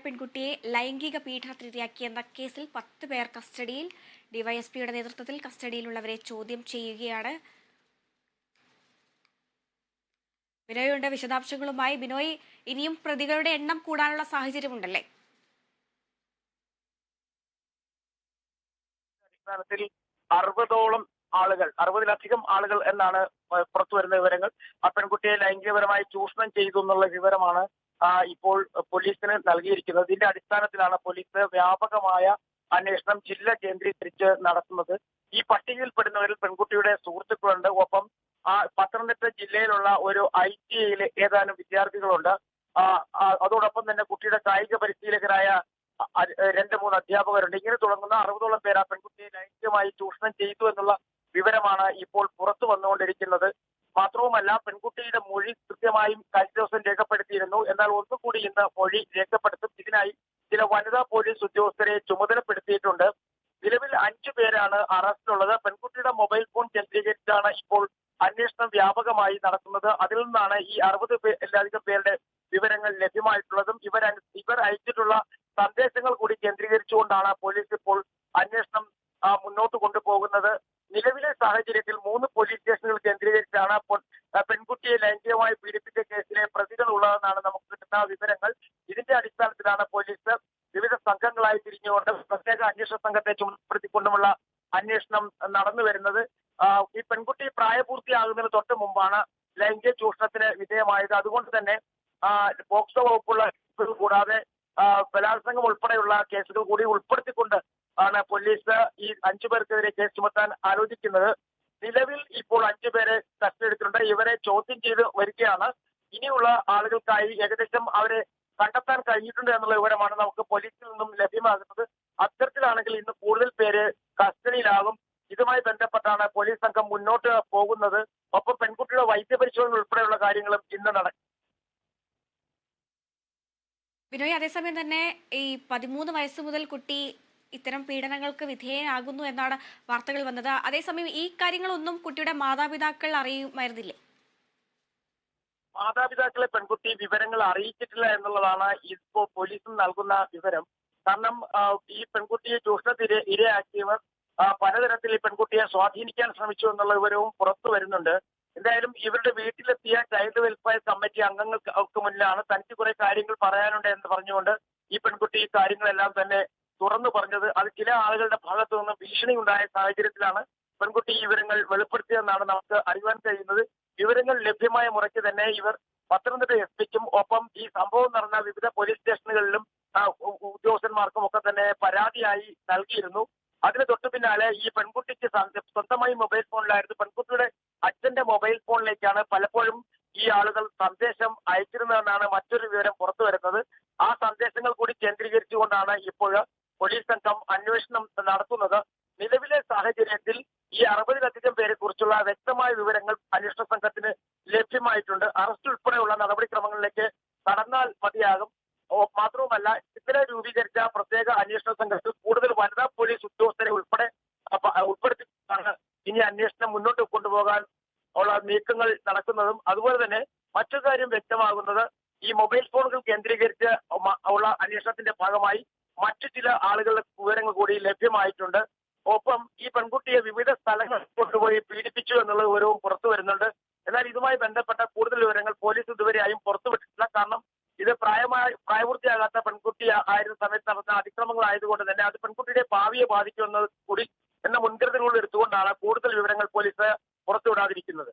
പെൺകുട്ടിയെ ലൈംഗിക പീഡനത്തിനിരയാക്കിയെന്ന കേസിൽ 10 പേർ കസ്റ്റഡിയിൽ. ഡിവൈഎസ്പിയുടെ നേതൃത്വത്തിൽ കസ്റ്റഡിയിലുള്ളവരെ ചോദ്യം ചെയ്യുകയാണ്. ബിനോയുണ്ട് വിശദാംശങ്ങളുമായി. ബിനോയ്, ഇനിയും പ്രതികളുടെ എണ്ണം കൂടാനുള്ള സാഹചര്യമുണ്ടല്ലേ? അടിസ്ഥാനത്തിൽ 60-ലധികം ആളുകൾ എന്നാണ് പുറത്തുവരുന്ന വിവരങ്ങൾ. ആ പെൺകുട്ടിയെ ലൈംഗികപരമായി ചൂഷണം ചെയ്തു എന്നുള്ള വിവരമാണ് ഇപ്പോൾ പോലീസിന് നൽകിയിരിക്കുന്നത്. ഇതിന്റെ അടിസ്ഥാനത്തിലാണ് പോലീസ് വ്യാപകമായ അന്വേഷണം ജില്ല കേന്ദ്രീകരിച്ച് നടത്തുന്നത്. ഈ പട്ടികയിൽപ്പെടുന്നവരിൽ പെൺകുട്ടിയുടെ സുഹൃത്തുക്കളുണ്ട്. ഒപ്പം പത്തനംതിട്ട ജില്ലയിലുള്ള ഒരു ITIയിലെ ഏതാനും വിദ്യാർത്ഥികളുണ്ട്. അതോടൊപ്പം തന്നെ കുട്ടിയുടെ കായിക പരിശീലകരായ 2-3 അധ്യാപകരുണ്ട്. ഇങ്ങനെ തുടങ്ങുന്ന 60ഓളം പേർ ആ പെൺകുട്ടിയെ ലൈംഗികമായി ചൂഷണം ചെയ്തു എന്നുള്ള വിവരമാണ് ഇപ്പോൾ പുറത്തു വന്നുകൊണ്ടിരിക്കുന്നത്. മാത്രവുമല്ല, പെൺകുട്ടിയുടെ മൊഴി കൃത്യമായും കഴിഞ്ഞ ദിവസം രേഖപ്പെടുത്തിയിരുന്നു. എന്നാൽ ഒന്നുകൂടി ഇന്ന് മൊഴി രേഖപ്പെടുത്തും. ഇതിനായി ചില വനിതാ പോലീസ് ഉദ്യോഗസ്ഥരെ ചുമതലപ്പെടുത്തിയിട്ടുണ്ട്. നിലവിൽ 5 പേരാണ് അറസ്റ്റിലുള്ളത്. പെൺകുട്ടിയുടെ മൊബൈൽ ഫോൺ കേന്ദ്രീകരിച്ചാണ് ഇപ്പോൾ അന്വേഷണം വ്യാപകമായി നടക്കുന്നത്. അതിൽ നിന്നാണ് ഈ 60-ലധികം പേരുടെ വിവരങ്ങൾ ലഭ്യമായിട്ടുള്ളതും ഇവർ അയച്ചിട്ടുള്ള സന്ദേശങ്ങൾ കൂടി കേന്ദ്രീകരിച്ചുകൊണ്ടാണ് പോലീസ് ഇപ്പോൾ അന്വേഷണം മുന്നോട്ട് കൊണ്ടുപോകുന്നത്. നിലവിലെ സാഹചര്യത്തിൽ 3 പോലീസ് സ്റ്റേഷനുകൾ കേന്ദ്രീകരിച്ചാണ് പെൺകുട്ടിയെ ലൈംഗികമായി പീഡിപ്പിച്ച കേസിലെ പ്രതികൾ ഉള്ളതെന്നാണ് നമുക്ക് കിട്ടുന്ന വിവരങ്ങൾ. ഇതിന്റെ അടിസ്ഥാനത്തിലാണ് പോലീസ് വിവിധ സംഘങ്ങളായി തിരിഞ്ഞുകൊണ്ട് പ്രത്യേക അന്വേഷണ സംഘത്തെ ചുമതലപ്പെടുത്തിക്കൊണ്ടുമുള്ള അന്വേഷണം നടന്നു വരുന്നത്. ഈ പെൺകുട്ടി പ്രായപൂർത്തിയാകുന്നതിന് തൊട്ട് മുമ്പാണ് ലൈംഗിക ചൂഷണത്തിന് വിധേയമായത്. അതുകൊണ്ട് തന്നെ പോക്സോ വകുപ്പുള്ള കേസുകൾ കൂടാതെ ബലാത്സംഗം ഉൾപ്പെടെയുള്ള കേസുകൾ കൂടി ഉൾപ്പെടുത്തിക്കൊണ്ട് ആണ് പോലീസ് ഈ 5 പേർക്കെതിരെ കേസ് ചുമത്താൻ ആലോചിക്കുന്നത്. നിലവിൽ ഇപ്പോൾ 5 പേരെ കസ്റ്റഡിയെടുത്തിട്ടുണ്ട്. ഇവരെ ചോദ്യം ചെയ്ത് വരികയാണ്. ഇനിയുള്ള ആളുകൾക്കായി ഏകദേശം അവരെ കണ്ടെത്താൻ കഴിഞ്ഞിട്ടുണ്ട് എന്നുള്ള വിവരമാണ് നമുക്ക് പോലീസിൽ നിന്നും ലഭ്യമാകുന്നത്. അത്തരത്തിലാണെങ്കിൽ ഇന്ന് കൂടുതൽ പേര് കസ്റ്റഡിയിലാകും. ഇതുമായി ബന്ധപ്പെട്ടാണ് പോലീസ് സംഘം മുന്നോട്ട് പോകുന്നത്. ഒപ്പം പെൺകുട്ടിയുടെ വൈദ്യപരിശോധന ഉൾപ്പെടെയുള്ള കാര്യങ്ങളും ഇന്ന് നടക്കും. ബിനോയ്, അതേസമയം തന്നെ ഈ 13 വയസ്സ് മുതൽ കുട്ടി ഇത്തരം പീഡനങ്ങൾക്ക് വിധേയനാകുന്നു എന്നാണ് വാർത്തകൾ വന്നത്. അതേസമയം ഈ കാര്യങ്ങളൊന്നും കുട്ടിയുടെ മാതാപിതാക്കൾ അറിയുമായിരുന്നില്ലേ? മാതാപിതാക്കളെ പെൺകുട്ടി വിവരങ്ങൾ അറിയിച്ചിട്ടില്ല എന്നുള്ളതാണ് ഇപ്പോൾ പോലീസും നൽകുന്ന വിവരം. കാരണം ഈ പെൺകുട്ടിയെ ചൂഷണത്തിന് ഇരയാക്കിയവർ പലതരത്തിൽ ഈ പെൺകുട്ടിയെ സ്വാധീനിക്കാൻ ശ്രമിച്ചു എന്നുള്ള വിവരവും പുറത്തു വരുന്നുണ്ട്. എന്തായാലും ഇവരുടെ വീട്ടിലെത്തിയ ചൈൽഡ് വെൽഫെയർ കമ്മിറ്റി അംഗങ്ങൾക്ക് മുന്നിലാണ് തനിക്ക് കുറെ കാര്യങ്ങൾ പറയാനുണ്ട് എന്ന് പറഞ്ഞുകൊണ്ട് ഈ പെൺകുട്ടി ഈ കാര്യങ്ങളെല്ലാം തന്നെ തുറന്നു പറഞ്ഞത്. അത് ചില ആളുകളുടെ ഭാഗത്തു നിന്ന് ഭീഷണി ഉണ്ടായ സാഹചര്യത്തിലാണ് പെൺകുട്ടി ഈ വിവരങ്ങൾ വെളിപ്പെടുത്തിയതെന്നാണ് നമുക്ക് അറിയാൻ കഴിയുന്നത്. വിവരങ്ങൾ ലഭ്യമായ മുറയ്ക്ക് തന്നെ ഇവർ പത്തനംതിട്ട SP-ക്കും ഒപ്പം ഈ സംഭവം നടന്ന വിവിധ പോലീസ് സ്റ്റേഷനുകളിലും ഉദ്യോഗസ്ഥന്മാർക്കും ഒക്കെ തന്നെ പരാതിയായി നൽകിയിരുന്നു. അതിന് തൊട്ടു പിന്നാലെ ഈ പെൺകുട്ടിക്ക് സ്വന്തമായി മൊബൈൽ ഫോണിലായിരുന്നു. പെൺകുട്ടിയുടെ അച്ഛന്റെ മൊബൈൽ ഫോണിലേക്കാണ് പലപ്പോഴും ഈ ആളുകൾ സന്ദേശം അയച്ചിരുന്നതെന്നാണ് മറ്റൊരു വിവരം പുറത്തു വരുന്നത്. ആ സന്ദേശങ്ങൾ കൂടി കേന്ദ്രീകരിച്ചുകൊണ്ടാണ് ഇപ്പോൾ പോലീസ് സംഘം അന്വേഷണം നടത്തുന്നത്. നിലവിലെ സാഹചര്യത്തിൽ ഈ 60-ലധികം പേരെ കുറിച്ചുള്ള വ്യക്തമായ വിവരങ്ങൾ അന്വേഷണ സംഘത്തിന് ലഭ്യമായിട്ടുണ്ട്. അറസ്റ്റ് ഉൾപ്പെടെയുള്ള നടപടിക്രമങ്ങളിലേക്ക് കടന്നാൽ മതിയാകും. മാത്രവുമല്ല, ഇന്നലെ രൂപീകരിച്ച പ്രത്യേക അന്വേഷണ സംഘത്തിൽ കൂടുതൽ വനിതാ പോലീസ് ഉദ്യോഗസ്ഥരെ ഉൾപ്പെടുത്തിയാണ് ഇനി അന്വേഷണം മുന്നോട്ട് കൊണ്ടുപോകാൻ ഉള്ള നീക്കങ്ങൾ നടക്കുന്നതും. അതുപോലെ തന്നെ മറ്റൊരു കാര്യം വ്യക്തമാകുന്നത്, ഈ മൊബൈൽ ഫോണുകൾ കേന്ദ്രീകരിച്ച് ഉള്ള അന്വേഷണത്തിന്റെ ഭാഗമായി മറ്റു ചില ആളുകളുടെ വിവരങ്ങൾ കൂടി ലഭ്യമായിട്ടുണ്ട്. ഒപ്പം ഈ പെൺകുട്ടിയെ വിവിധ സ്ഥലങ്ങളിൽ കൊണ്ടുപോയി പീഡിപ്പിച്ചു എന്നുള്ള വിവരവും പുറത്തു വരുന്നുണ്ട്. എന്നാൽ ഇതുമായി ബന്ധപ്പെട്ട കൂടുതൽ വിവരങ്ങൾ പോലീസ് ഇതുവരെയായും പുറത്തുവിട്ടിട്ടില്ല. കാരണം ഇത് പ്രായപൂർത്തിയാകാത്ത പെൺകുട്ടി ആയിരുന്ന സമയത്ത് നടന്ന അതിക്രമങ്ങളായതുകൊണ്ട് തന്നെ അത് പെൺകുട്ടിയുടെ ഭാവിയെ ബാധിക്കുമെന്നത് കൂടി എന്ന മുൻകരുതലുകൾ എടുത്തുകൊണ്ടാണ് കൂടുതൽ വിവരങ്ങൾ പോലീസ് പുറത്തുവിടാതിരിക്കുന്നത്.